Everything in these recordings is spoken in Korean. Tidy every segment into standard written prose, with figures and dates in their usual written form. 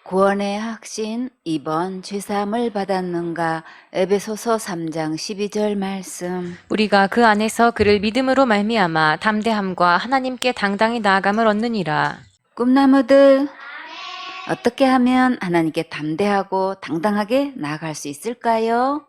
구원의 확신 2번 죄사함을 받았는가. 에베소서 3장 12절 말씀. 우리가 그 안에서 그를 믿음으로 말미암아 담대함과 하나님께 당당히 나아감을 얻느니라. 꿈나무들, 어떻게 하면 하나님께 담대하고 당당하게 나아갈 수 있을까요?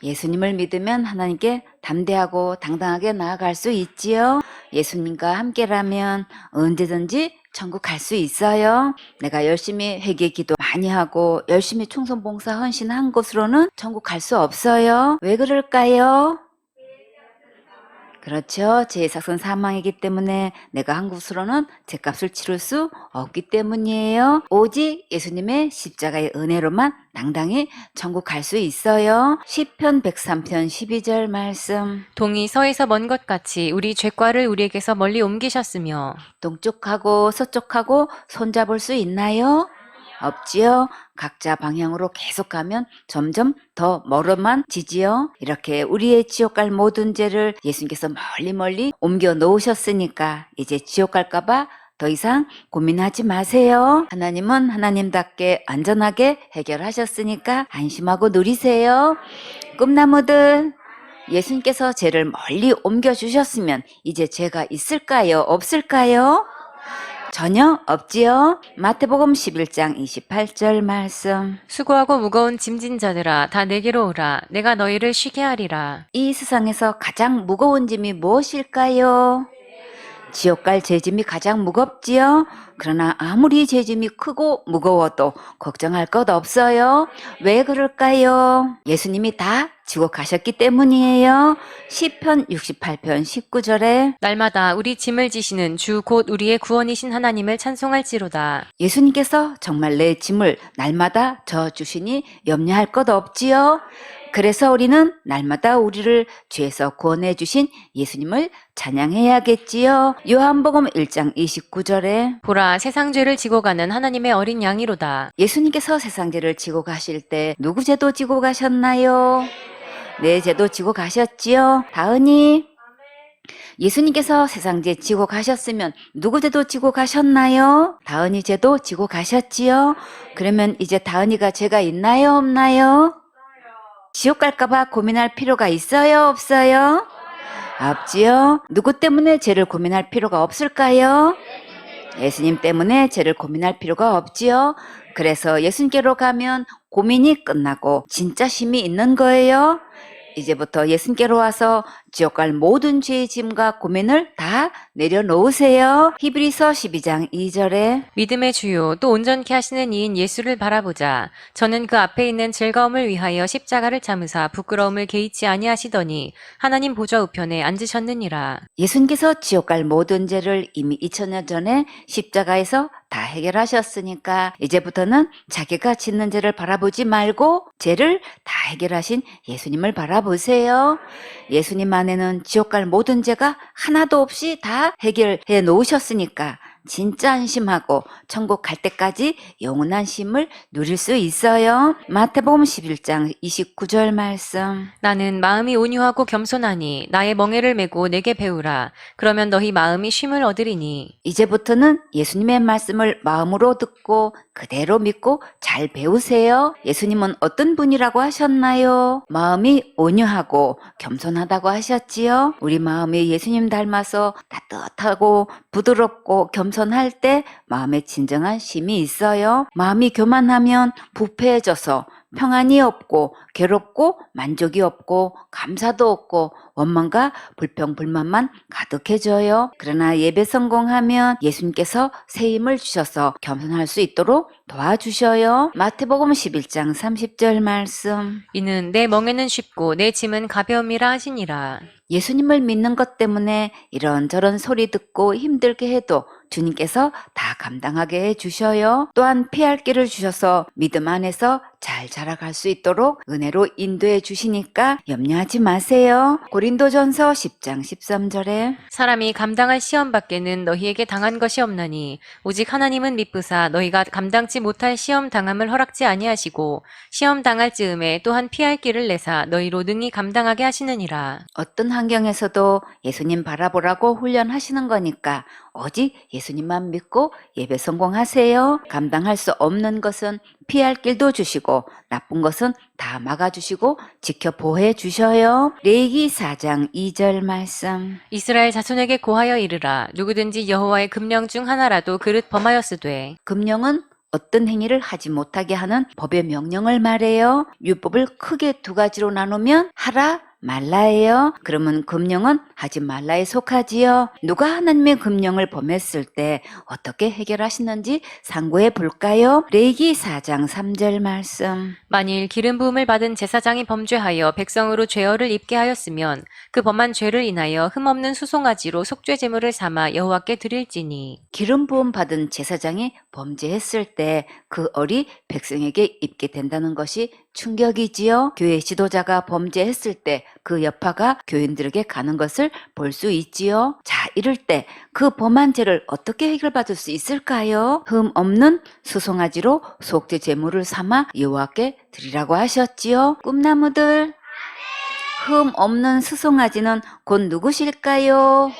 예수님을 믿으면 하나님께 담대하고 당당하게 나아갈 수 있지요. 예수님과 함께라면 언제든지 천국 갈 수 있어요. 내가 열심히 회개 기도 많이 하고 열심히 충성 봉사 헌신한 곳으로는 천국 갈 수 없어요. 왜 그럴까요? 그렇죠. 제 사선 사망이기 때문에 내가 한 곳으로는 죗값을 치를 수 없기 때문이에요. 오직 예수님의 십자가의 은혜로만 당당히 천국 갈 수 있어요. 시편 103편 12절 말씀. 동이 서에서 먼 것 같이 우리 죄과를 우리에게서 멀리 옮기셨으며 동쪽하고 서쪽하고 손잡을 수 있나요? 없지요. 각자 방향으로 계속 가면 점점 더 멀어만 지지요. 이렇게 우리의 지옥 갈 모든 죄를 예수님께서 멀리 옮겨 놓으셨으니까 이제 지옥 갈까봐 더 이상 고민하지 마세요. 하나님은 하나님답게 안전하게 해결하셨으니까 안심하고 누리세요. 꿈나무들, 예수님께서 죄를 멀리 옮겨주셨으면 이제 죄가 있을까요? 없을까요? 전혀 없지요. 마태복음 11장 28절 말씀. 수고하고 무거운 짐진 자들아 다 내게로 오라. 내가 너희를 쉬게 하리라. 이 세상에서 가장 무거운 짐이 무엇일까요? 지옥 갈 죄짐이 가장 무겁지요. 그러나 아무리 죄짐이 크고 무거워도 걱정할 것 없어요. 왜 그럴까요? 예수님이 다 지고 가셨기 때문이에요. 시편 68편 19절에 날마다 우리 짐을 지시는 주 곧 우리의 구원이신 하나님을 찬송할지로다. 예수님께서 정말 내 짐을 날마다 져주시니 염려할 것 없지요. 그래서 우리는 날마다 우리를 죄에서 구원해 주신 예수님을 찬양해야겠지요. 요한복음 1장 29절에 보라 세상 죄를 지고 가는 하나님의 어린 양이로다. 예수님께서 세상 죄를 지고 가실 때 누구 죄도 지고 가셨나요? 내 죄도 지고 가셨지요. 다은이, 예수님께서 세상 죄 지고 가셨으면 누구 죄도 지고 가셨나요? 다은이 죄도 지고 가셨지요. 그러면 이제 다은이가 죄가 있나요, 없나요? 지옥 갈까봐 고민할 필요가 있어요, 없어요? 없지요. 누구 때문에 죄를 고민할 필요가 없을까요? 예수님 때문에 죄를 고민할 필요가 없지요. 그래서 예수님께로 가면 고민이 끝나고 진짜 힘이 있는 거예요. 이제부터 예수님께로 와서 지옥 갈 모든 죄의 짐과 고민을 다 내려놓으세요. 히브리서 12장 2절에 믿음의 주요 또 온전케 하시는 이인 예수를 바라보자. 저는 그 앞에 있는 즐거움을 위하여 십자가를 참으사 부끄러움을 개의치 아니하시더니 하나님 보좌 우편에 앉으셨느니라. 예수님께서 지옥 갈 모든 죄를 이미 2000년 전에 십자가에서 다 해결하셨으니까 이제부터는 자기가 짓는 죄를 바라보지 말고 죄를 다 해결하신 예수님을 바라보세요. 예수님 안에는 지옥 갈 모든 죄가 하나도 없이 다 해결해 놓으셨으니까 진짜 안심하고 천국 갈 때까지 영원한 쉼을 누릴 수 있어요. 마태복음 11장 29절 말씀. 나는 마음이 온유하고 겸손하니 나의 멍에를 메고 내게 배우라. 그러면 너희 마음이 쉼을 얻으리니. 이제부터는 예수님의 말씀을 마음으로 듣고 그대로 믿고 잘 배우세요. 예수님은 어떤 분이라고 하셨나요? 마음이 온유하고 겸손하다고 하셨지요. 우리 마음이 예수님 닮아서 따뜻하고 부드럽고 겸손할 때 마음에 진정한 쉼이 있어요. 마음이 교만하면 부패해져서 평안이 없고 괴롭고 만족이 없고 감사도 없고 원망과 불평 불만만 가득해져요. 그러나 예배 성공하면 예수님께서 새 힘을 주셔서 겸손할 수 있도록 도와주셔요. 마태복음 11장 30절 말씀. 이는 내 멍에는 쉽고 내 짐은 가벼움이라 하시니라. 예수님을 믿는 것 때문에 이런저런 소리 듣고 힘들게 해도 주님께서 다 감당하게 해주셔요. 또한 피할 길을 주셔서 믿음 안에서 잘 자라갈 수 있도록 은혜로 인도해 주시니까 염려하지 마세요. 고린도전서 10장 13절에 사람이 감당할 시험 밖에는 너희에게 당한 것이 없나니 오직 하나님은 미쁘사 너희가 감당치 못할 시험 당함을 허락지 아니하시고 시험 당할 즈음에 또한 피할 길을 내사 너희로 능히 감당하게 하시느니라. 어떤 환경에서도 예수님 바라보라고 훈련하시는 거니까 오직 예수님만 믿고 예배 성공하세요. 감당할 수 없는 것은 피할 길도 주시고 나쁜 것은 다 막아주시고 지켜 보호해 주셔요. 레위기 4장 2절 말씀. 이스라엘 자손에게 고하여 이르라. 누구든지 여호와의 금령 중 하나라도 그릇 범하였으되. 금령은 어떤 행위를 하지 못하게 하는 법의 명령을 말해요. 율법을 크게 두 가지로 나누면 하라, 말라예요. 그러면 금령은 하지 말라에 속하지요. 누가 하나님의 금령을 범했을 때 어떻게 해결하시는지 상고해 볼까요? 레위기 4장 3절 말씀. 만일 기름 부음을 받은 제사장이 범죄하여 백성으로 죄어를 입게 하였으면 그 범한 죄를 인하여 흠없는 수송아지로 속죄 제물을 삼아 여호와께 드릴지니. 기름 부음 받은 제사장이 범죄했을 때 그 얼이 백성에게 입게 된다는 것이 충격이지요. 교회 지도자가 범죄했을 때 그 여파가 교인들에게 가는 것을 볼 수 있지요. 자, 이럴 때 그 범한 죄를 어떻게 해결받을 수 있을까요? 흠 없는 수송아지로 속죄 제물을 삼아 여호와께 드리라고 하셨지요. 꿈나무들, 흠 없는 수송아지는 곧 누구실까요?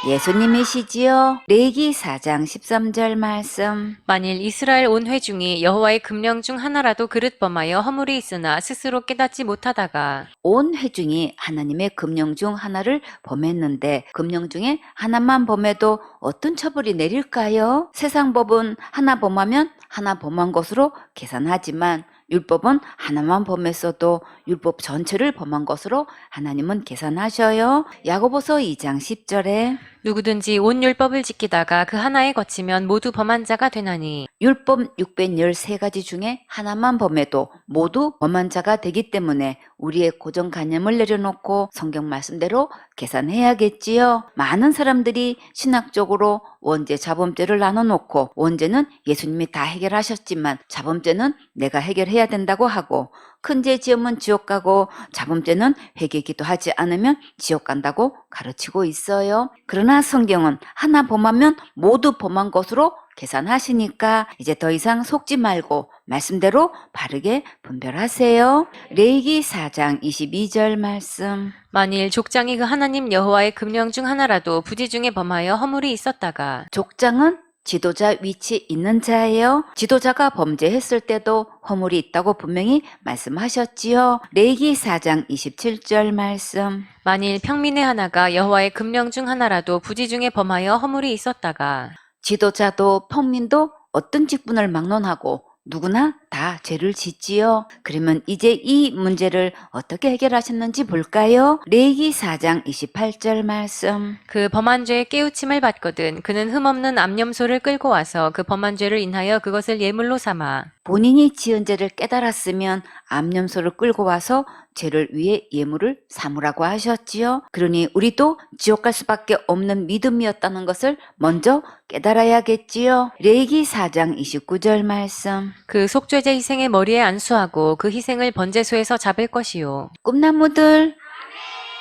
예수님이시지요. 레위기 4장 13절 말씀. 만일 이스라엘 온 회중이 여호와의 금령 중 하나라도 그릇 범하여 허물이 있으나 스스로 깨닫지 못하다가 온 회중이 하나님의 금령 중 하나를 범했는데 금령 중에 하나만 범해도 어떤 처벌이 내릴까요? 세상 법은 하나 범하면 하나 범한 것으로 계산하지만 율법은 하나만 범했어도 율법 전체를 범한 것으로 하나님은 계산하셔요. 야고보서 2장 10절에 누구든지 온 율법을 지키다가 그 하나에 거치면 모두 범한 자가 되나니. 율법 613가지 중에 하나만 범해도 모두 범한 자가 되기 때문에 우리의 고정관념을 내려놓고 성경 말씀대로 계산해야겠지요. 많은 사람들이 신학적으로 원죄, 자범죄를 나눠놓고 원죄는 예수님이 다 해결하셨지만 자범죄는 내가 해결해야 된다고 하고 큰 죄 지으면 지옥 가고 자범죄는 회개 기도하지 않으면 지옥 간다고 가르치고 있어요. 그러나 성경은 하나 범하면 모두 범한 것으로 계산하시니까 이제 더 이상 속지 말고 말씀대로 바르게 분별하세요. 레위기 4장 22절 말씀. 만일 족장이 그 하나님 여호와의 금령 중 하나라도 부지 중에 범하여 허물이 있었다가 족장은 지도자 위치 있는 자예요. 지도자가 범죄했을 때도 허물이 있다고 분명히 말씀하셨지요. 레위기 4장 27절 말씀. 만일 평민의 하나가 여호와의 금령 중 하나라도 부지 중에 범하여 허물이 있었다가 지도자도 평민도 어떤 직분을 막론하고 누구나 다 죄를 짓지요. 그러면 이제 이 문제를 어떻게 해결하셨는지 볼까요? 레위기 4장 28절 말씀. 그 범한 죄에 깨우침을 받거든 그는 흠없는 암염소를 끌고 와서 그 범한 죄를 인하여 그것을 예물로 삼아 본인이 지은 죄를 깨달았으면 암염소를 끌고 와서 죄를 위해 예물을 삼으라고 하셨지요. 그러니 우리도 지옥 갈 수밖에 없는 믿음이었다는 것을 먼저 깨달아야겠지요. 레위기 4장 29절 말씀. 그 속죄제 희생의 머리에 안수하고 그 희생을 번제소에서 잡을 것이요. 꿈나무들,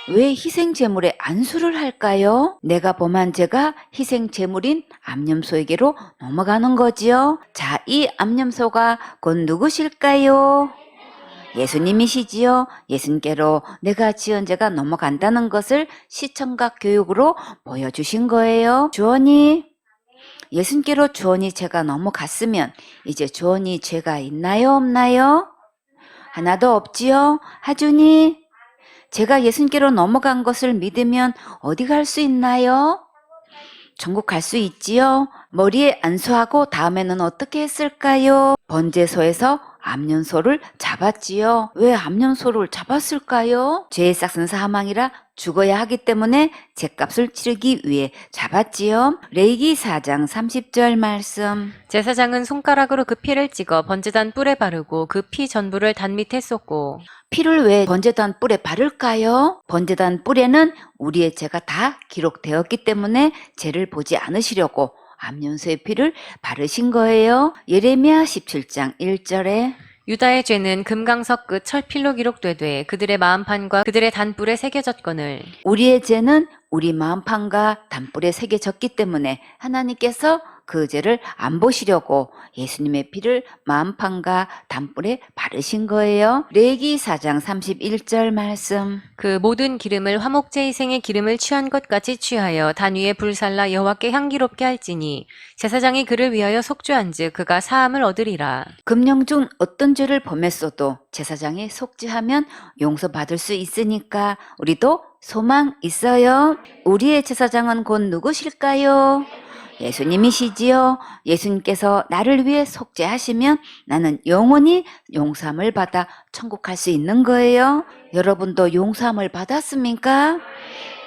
왜 희생 제물에 안수를 할까요? 내가 범한 죄가 희생 제물인 암염소에게로 넘어가는 거지요. 자, 이 암염소가 곧 누구실까요? 예수님이시지요. 예수님께로 내가 지은 죄가 넘어간다는 것을 시청각 교육으로 보여주신 거예요. 주원이, 예수님께로 주원이 죄가 넘어갔으면 이제 주원이 죄가 있나요, 없나요? 하나도 없지요. 하준이, 제가 예수님께로 넘어간 것을 믿으면 어디 갈 수 있나요? 천국 갈 수 있지요. 머리에 안수하고 다음에는 어떻게 했을까요? 번제소에서 암염소를 잡았지요. 왜 암염소를 잡았을까요? 죄의 싹은 사망이라 죽어야 하기 때문에 죄값을 치르기 위해 잡았지요. 레위기 4장 30절 말씀. 제사장은 손가락으로 그 피를 찍어 번제단 뿔에 바르고 그 피 전부를 단 밑에 쏟고 피를 왜 번제단 뿔에 바를까요? 번제단 뿔에는 우리의 죄가 다 기록되었기 때문에 죄를 보지 않으시려고 암염소의 피를 바르신 거예요. 예레미야 17장 1절에 유다의 죄는 금강석 끝 철필로 기록되되 그들의 마음판과 그들의 단뿔에 새겨졌거늘 우리의 죄는 우리 마음판과 단뿔에 새겨졌기 때문에 하나님께서 그 죄를 안 보시려고 예수님의 피를 마음판과 단뿔에 바르신 거예요. 레기 4장 31절 말씀. 그 모든 기름을 화목제 희생의 기름을 취한 것 같이 취하여 단 위에 불살라 여호와께 향기롭게 할지니 제사장이 그를 위하여 속죄한즉 그가 사함을 얻으리라. 금령 중 어떤 죄를 범했어도 제사장이 속죄하면 용서받을 수 있으니까 우리도 소망 있어요. 우리의 제사장은 곧 누구실까요? 예수님이시지요. 예수님께서 나를 위해 속죄하시면 나는 영원히 용서함을 받아 천국 갈 수 있는 거예요. 여러분도 용서함을 받았습니까?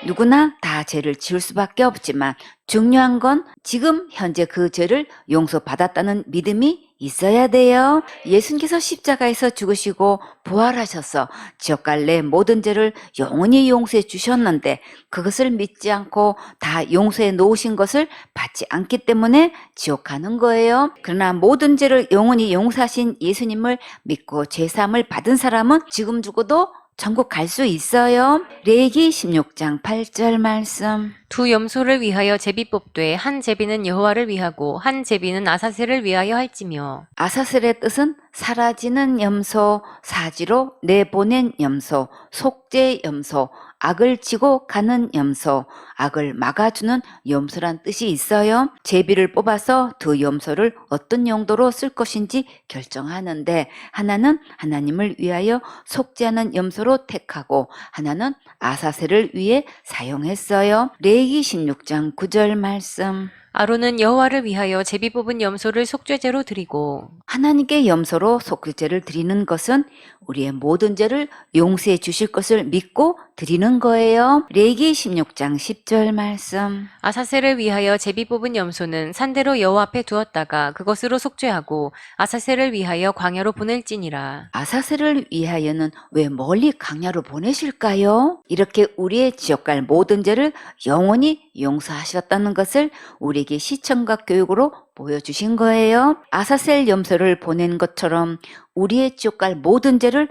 누구나 다 죄를 지을 수밖에 없지만 중요한 건 지금 현재 그 죄를 용서받았다는 믿음이 있어야 돼요. 예수님께서 십자가에서 죽으시고 부활하셔서 지옥 갈 내 모든 죄를 영원히 용서해 주셨는데 그것을 믿지 않고 다 용서해 놓으신 것을 받지 않기 때문에 지옥 가는 거예요. 그러나 모든 죄를 영원히 용서하신 예수님을 믿고 죄사함을 받은 사람은 지금 죽어도 천국 갈 수 있어요. 레기 16장 8절 말씀. 두 염소를 위하여 제비 뽑되 한 제비는 여호와를 위하고 한 제비는 아사셀을 위하여 할지며 아사셀의 뜻은 사라지는 염소, 사지로 내보낸 염소, 속죄 염소, 악을 지고 가는 염소, 악을 막아주는 염소란 뜻이 있어요. 제비를 뽑아서 두 염소를 어떤 용도로 쓸 것인지 결정하는데 하나는 하나님을 위하여 속죄하는 염소로 택하고 하나는 아사셀을 위해 사용했어요. 레기 16장 9절 말씀. 아론은 여호와를 위하여 제비 뽑은 염소를 속죄제로 드리고 하나님께 염소로 속죄제를 드리는 것은 우리의 모든 죄를 용서해 주실 것을 믿고 드리는 거예요. 레기 16장 10절 말씀. 아사셀을 위하여 제비 뽑은 염소는 산대로 여호와 앞에 두었다가 그것으로 속죄하고 아사셀을 위하여 광야로 보낼지니라. 아사셀을 위하여는 왜 멀리 강야로 보내실까요? 이렇게 우리의 지옥 갈 모든 죄를 영원히 용서하셨다는 것을 우리에게 시청과 교육으로 보여주신 거예요. 아사셀 염소를 보낸 것처럼 우리의 지옥 갈 모든 죄를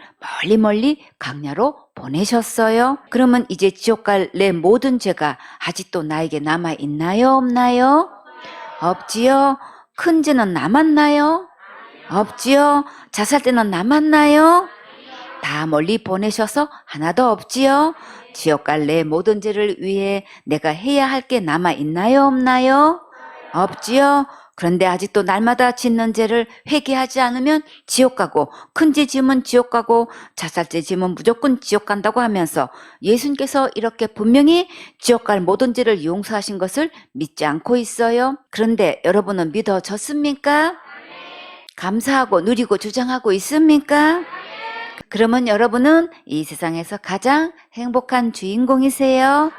멀리 강야로 보내셨어요. 그러면 이제 지옥 갈 내 모든 죄가 아직도 나에게 남아 있나요? 없나요? 없지요. 큰 죄는 남았나요? 없지요. 자살죄는 남았나요? 다 멀리 보내셔서 하나도 없지요. 지옥 갈 내 모든 죄를 위해 내가 해야 할 게 남아 있나요? 없나요? 없지요. 그런데 아직도 날마다 짓는 죄를 회개하지 않으면 지옥 가고 큰 죄 지으면 지옥 가고 자살죄 지으면 무조건 지옥 간다고 하면서 예수님께서 이렇게 분명히 지옥 갈 모든 죄를 용서하신 것을 믿지 않고 있어요. 그런데 여러분은 믿어졌습니까? 감사하고 누리고 주장하고 있습니까? 그러면 여러분은 이 세상에서 가장 행복한 주인공이세요.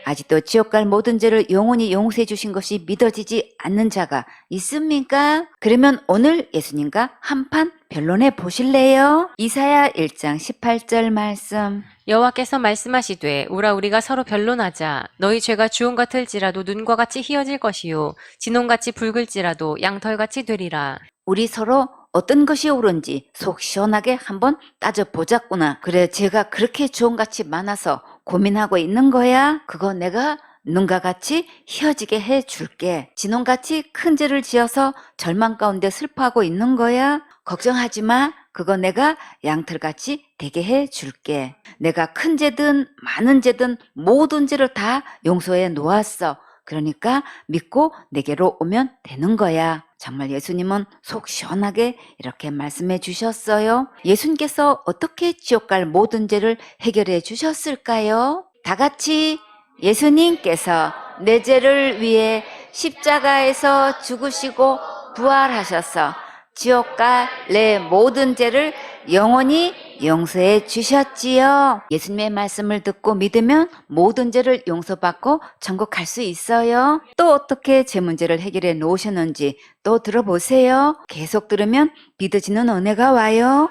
아직도 지옥 갈 모든 죄를 영원히 용서해 주신 것이 믿어지지 않는 자가 있습니까? 그러면 오늘 예수님과 한판 변론해 보실래요? 이사야 1장 18절 말씀. 여호와께서 말씀하시되 오라 우리가 서로 변론하자. 너희 죄가 주홍 같을지라도 눈과 같이 희어질 것이요 진홍같이 붉을지라도 양털같이 되리라. 우리 서로 어떤 것이 옳은지 속 시원하게 한번 따져보자꾸나. 그래, 제가 그렇게 주홍같이 많아서 고민하고 있는 거야? 그거 내가 눈과 같이 희어지게 해줄게. 진홍같이 큰 죄를 지어서 절망 가운데 슬퍼하고 있는 거야? 걱정하지 마. 그거 내가 양털같이 되게 해줄게. 내가 큰 죄든 많은 죄든 모든 죄를 다 용서해 놓았어. 그러니까 믿고 내게로 오면 되는 거야. 정말 예수님은 속 시원하게 이렇게 말씀해 주셨어요. 예수님께서 어떻게 지옥 갈 모든 죄를 해결해 주셨을까요? 다 같이 예수님께서 내 죄를 위해 십자가에서 죽으시고 부활하셔서 지옥 갈 내 모든 죄를 영원히 용서해 주셨지요. 예수님의 말씀을 듣고 믿으면 모든 죄를 용서받고 천국 갈 수 있어요. 또 어떻게 죄 문제를 해결해 놓으셨는지 또 들어보세요. 계속 들으면 믿어지는 은혜가 와요.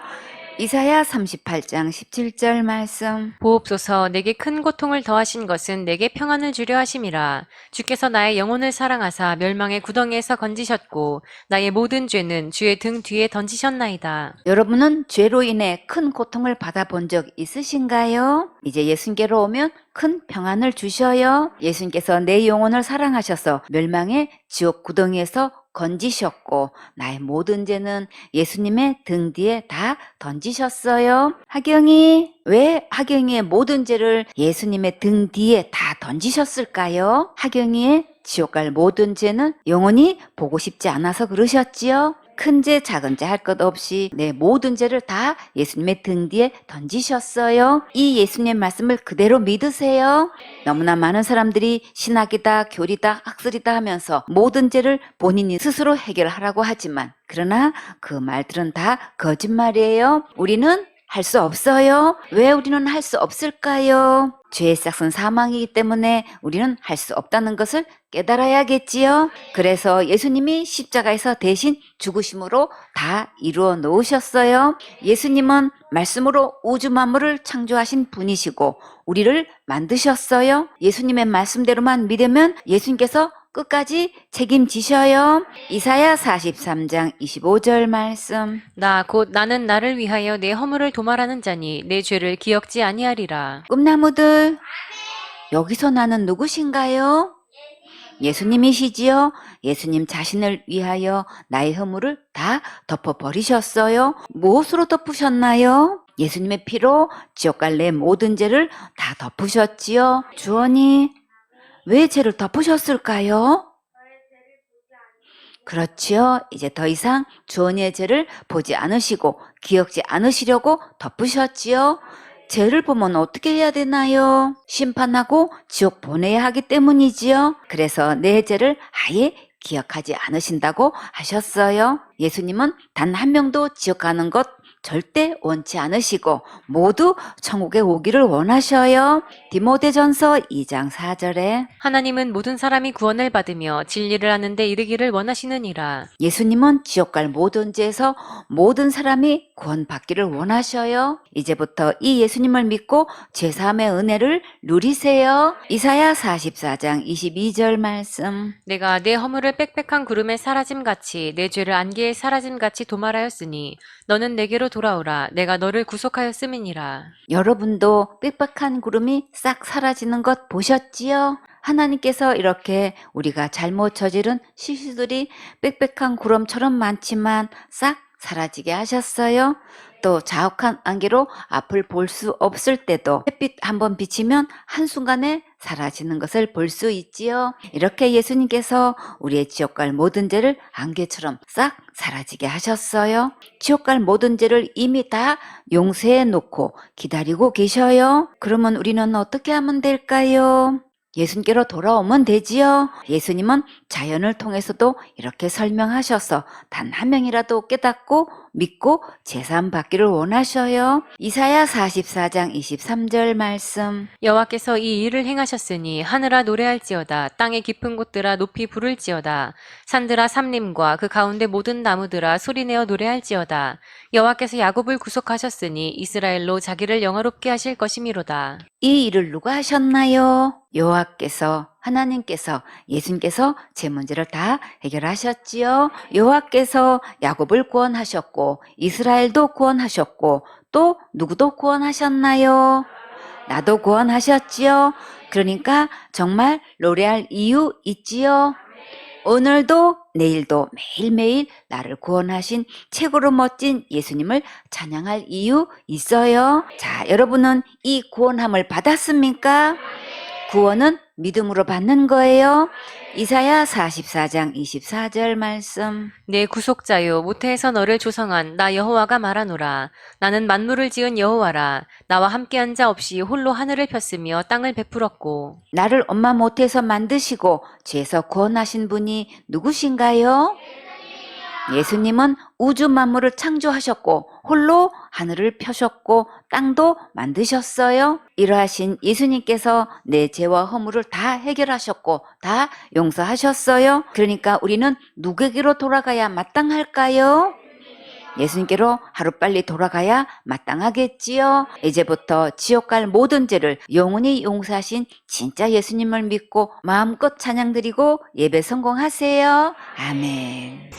이사야 38장 17절 말씀. 보옵소서 내게 큰 고통을 더하신 것은 내게 평안을 주려 하심이라. 주께서 나의 영혼을 사랑하사 멸망의 구덩이에서 건지셨고 나의 모든 죄는 주의 등 뒤에 던지셨나이다. 여러분은 죄로 인해 큰 고통을 받아본 적 있으신가요? 이제 예수님께로 오면 큰 평안을 주셔요. 예수님께서 내 영혼을 사랑하셔서 멸망의 지옥 구덩이에서 건지셨고 나의 모든 죄는 예수님의 등 뒤에 다 던지셨어요. 왜 하경이의 모든 죄를 예수님의 등 뒤에 다 던지셨을까요? 하경이의 지옥 갈 모든 죄는 영원히 보고 싶지 않아서 그러셨지요. 큰 죄, 작은 죄 할 것 없이 내 모든 죄를 다 예수님의 등 뒤에 던지셨어요. 이 예수님의 말씀을 그대로 믿으세요. 너무나 많은 사람들이 신학이다, 교리다, 학술이다 하면서 모든 죄를 본인이 스스로 해결하라고 하지만 그러나 그 말들은 다 거짓말이에요. 우리는 할 수 없어요. 왜 우리는 할 수 없을까요? 죄의 싹은 사망이기 때문에 우리는 할 수 없다는 것을 깨달아야겠지요. 그래서 예수님이 십자가에서 대신 죽으심으로 다 이루어 놓으셨어요. 예수님은 말씀으로 우주 만물을 창조하신 분이시고 우리를 만드셨어요. 예수님의 말씀대로만 믿으면 예수님께서 끝까지 책임지셔요. 이사야 43장 25절 말씀. 나 곧 나는 나를 위하여 내 허물을 도말하는 자니 내 죄를 기억지 아니하리라. 꿈나무들, 여기서 나는 누구신가요? 예수님이시지요? 예수님 자신을 위하여 나의 허물을 다 덮어버리셨어요. 무엇으로 덮으셨나요? 예수님의 피로 지옥 갈 내 모든 죄를 다 덮으셨지요. 주원이 왜 죄를 덮으셨을까요? 그렇지요. 이제 더 이상 주원이의 죄를 보지 않으시고 기억지 않으시려고 덮으셨지요. 죄를 보면 어떻게 해야 되나요? 심판하고 지옥 보내야 하기 때문이지요. 그래서 내 죄를 아예 기억하지 않으신다고 하셨어요. 예수님은 단 한 명도 지옥 가는 것 절대 원치 않으시고 모두 천국에 오기를 원하셔요. 디모데전서 2장 4절에 하나님은 모든 사람이 구원을 받으며 진리를 하는 데 이르기를 원하시느니라. 예수님은 지옥 갈 모든 죄에서 모든 사람이 구원받기를 원하셔요. 이제부터 이 예수님을 믿고 죄사함의 은혜를 누리세요. 이사야 44장 22절 말씀. 내가 내 허물을 빽빽한 구름에 사라짐같이 내 죄를 안개에 사라짐같이 도말하였으니 너는 내게로 돌아오라. 내가 너를 구속하였음이니라. 여러분도 빽빽한 구름이 싹 사라지는 것 보셨지요? 하나님께서 이렇게 우리가 잘못 저지른 실수들이 빽빽한 구름처럼 많지만 싹 사라지게 하셨어요. 또 자욱한 안개로 앞을 볼 수 없을 때도 햇빛 한번 비치면 한순간에 사라지는 것을 볼 수 있지요. 이렇게 예수님께서 우리의 지옥 갈 모든 죄를 안개처럼 싹 사라지게 하셨어요. 지옥 갈 모든 죄를 이미 다 용서해 놓고 기다리고 계셔요. 그러면 우리는 어떻게 하면 될까요? 예수님께로 돌아오면 되지요. 예수님은 자연을 통해서도 이렇게 설명하셔서 단 한 명이라도 깨닫고 믿고 제사함 받기를 원하셔요. 이사야 44장 23절 말씀. 여호와께서 이 일을 행하셨으니 하늘아 노래할지어다. 땅의 깊은 곳들아 높이 부를지어다. 산들아 삼림과 그 가운데 모든 나무들아 소리내어 노래할지어다. 여호와께서 야곱을 구속하셨으니 이스라엘로 자기를 영화롭게 하실 것이미로다. 이 일을 누가 하셨나요? 여호와께서, 하나님께서, 예수님께서 제 문제를 다 해결하셨지요. 여호와께서 야곱을 구원하셨고 이스라엘도 구원하셨고 또 누구도 구원하셨나요? 나도 구원하셨지요. 그러니까 정말 노래할 이유 있지요. 오늘도 내일도 매일매일 나를 구원하신 최고로 멋진 예수님을 찬양할 이유 있어요. 자, 여러분은 이 구원함을 받았습니까? 구원은 믿음으로 받는 거예요. 이사야 44장 24절 말씀. 내 구속자요 모태에서 너를 조성한 나 여호와가 말하노라. 나는 만물을 지은 여호와라. 나와 함께한 자 없이 홀로 하늘을 폈으며 땅을 베풀었고. 나를 엄마 못해서 만드시고 죄에서 구원하신 분이 누구신가요? 예수님은 우주 만물을 창조하셨고 홀로 하늘을 펴셨고 땅도 만드셨어요. 이러하신 예수님께서 내 죄와 허물을 다 해결하셨고 다 용서하셨어요. 그러니까 우리는 누구에게로 돌아가야 마땅할까요? 예수님께로 하루빨리 돌아가야 마땅하겠지요. 이제부터 지옥 갈 모든 죄를 영원히 용서하신 진짜 예수님을 믿고 마음껏 찬양드리고 예배 성공하세요. 아멘.